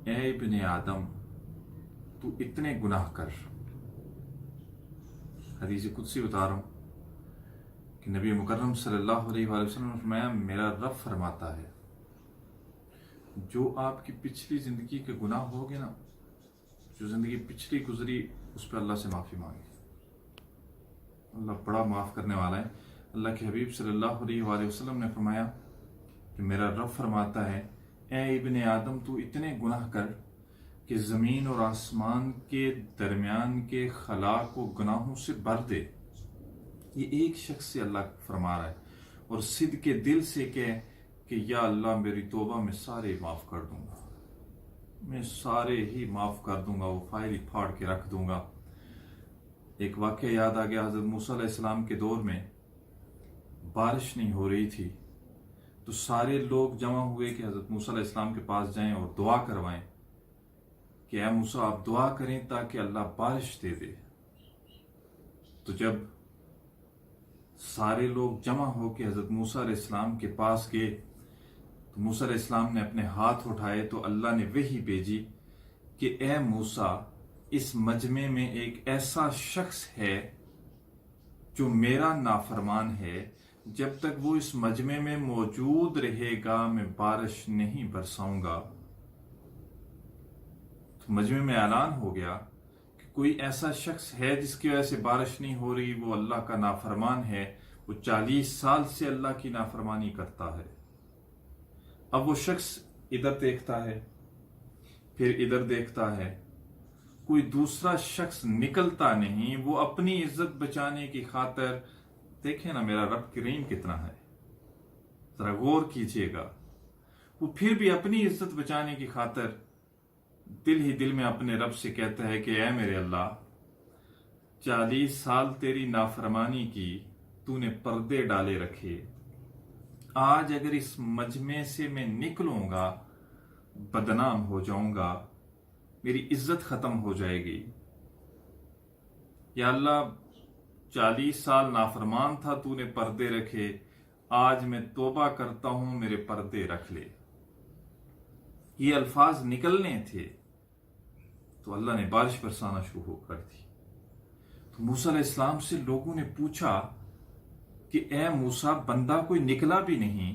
ए इब्ने आदम तू इतने गुनाह कर। हदीस कुदसी बता रहा हूं कि नबी मुकर्रम सल्लल्लाहु अलैहि वसल्लम ने फरमाया, मेरा रब फरमाता है जो आपकी पिछली जिंदगी के गुनाह होगे ना, जो जिंदगी पिछली गुजरी, उस पर अल्लाह से माफी मांगे। अल्लाह बड़ा माफ करने वाला है। अल्लाह के हबीब सल्लल्लाहु अलैहि वसल्लम ने फरमाया कि मेरा रब फरमाता है, ए इब्ने आदम तू इतने गुनाह कर कि जमीन और आसमान के दरमियान के खला को गुनाहों से भर दे। ये एक शख्स से अल्लाह फरमा रहा है, और सिद्ध के दिल से कहे कि या अल्लाह मेरी तौबा में सारे माफ कर दूंगा, मैं सारे ही माफ कर दूंगा, वो फाइल ही फाड़ के रख दूंगा। एक वाक़या याद आ गया, हजरत मूसा अलैहिस्सलाम के दौर में बारिश नहीं हो रही थी, तो सारे लोग जमा हुए कि हजरत मूसा अलैहिस्सलाम के पास जाएं और दुआ करवाएं कि ऐ मूसा आप दुआ करें ताकि अल्लाह बारिश दे दे। तो जब सारे लोग जमा होकर हजरत मूसा अलैहिस्सलाम के पास गए तो मूसा अलैहिस्सलाम ने अपने हाथ उठाए तो अल्लाह ने वही भेजी कि ए मूसा, इस मजमे में एक ऐसा शख्स है जो मेरा नाफरमान है, जब तक वो इस मजमे में मौजूद रहेगा मैं बारिश नहीं बरसाऊंगा। तो मजमे में ऐलान हो गया कि कोई ऐसा शख्स है जिसकी वजह से बारिश नहीं हो रही, वो अल्लाह का नाफरमान है, वो 40 साल से अल्लाह की नाफरमानी करता है। अब वो शख्स इधर देखता है, फिर इधर देखता है, कोई दूसरा शख्स निकलता नहीं। वो अपनी इज्जत बचाने की खातिर, देखें ना मेरा रब करीम कितना है, जरा गौर कीजिएगा, वो फिर भी अपनी इज्जत बचाने की खातिर दिल ही दिल में अपने रब से कहता है कि ऐ मेरे अल्लाह, 40 साल तेरी नाफरमानी की, तूने पर्दे डाले रखे, आज अगर इस मजमे से मैं निकलूंगा बदनाम हो जाऊंगा, मेरी इज्जत खत्म हो जाएगी। या अल्लाह 40 साल नाफरमान था, तूने पर्दे रखे, आज मैं तौबा करता हूं, मेरे पर्दे रख ले। ये अल्फाज निकलने थे तो अल्लाह ने बारिश बरसाना शुरू कर दी। तो मूसा अलैहिस्सलाम से लोगों ने पूछा कि ए मूसा, बंदा कोई निकला भी नहीं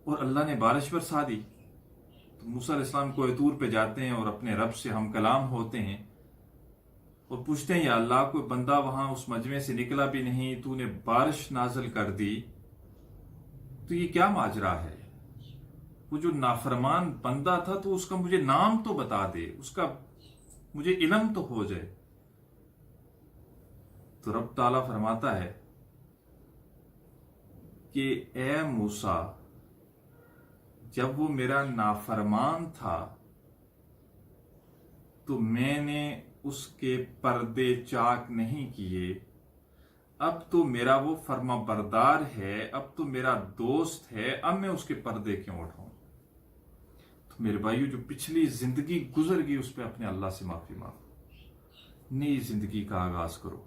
और अल्लाह ने बारिश बरसा दी। तो मूसा अलैहिस्सलाम कोई तूर पे जाते हैं और अपने रब से हम कलाम होते हैं और पूछते हैं, या अल्लाह कोई बंदा वहां उस मजमे से निकला भी नहीं, तूने बारिश नाजिल कर दी, तो ये क्या माजरा है? वो जो नाफरमान बंदा था तो उसका मुझे नाम तो बता दे, उसका मुझे इल्म तो हो जाए। तो रब ताला फरमाता है कि ए मूसा, जब वो मेरा नाफरमान था तो मैंने उसके पर्दे चाक नहीं किए, अब तो मेरा वो फर्मा बरदार है, अब तो मेरा दोस्त है, अब मैं उसके पर्दे क्यों उठाऊं? तो मेरे भाइयों, जो पिछली जिंदगी गुजर गई उस पर अपने अल्लाह से माफी मांगो, नई जिंदगी का आगाज करो।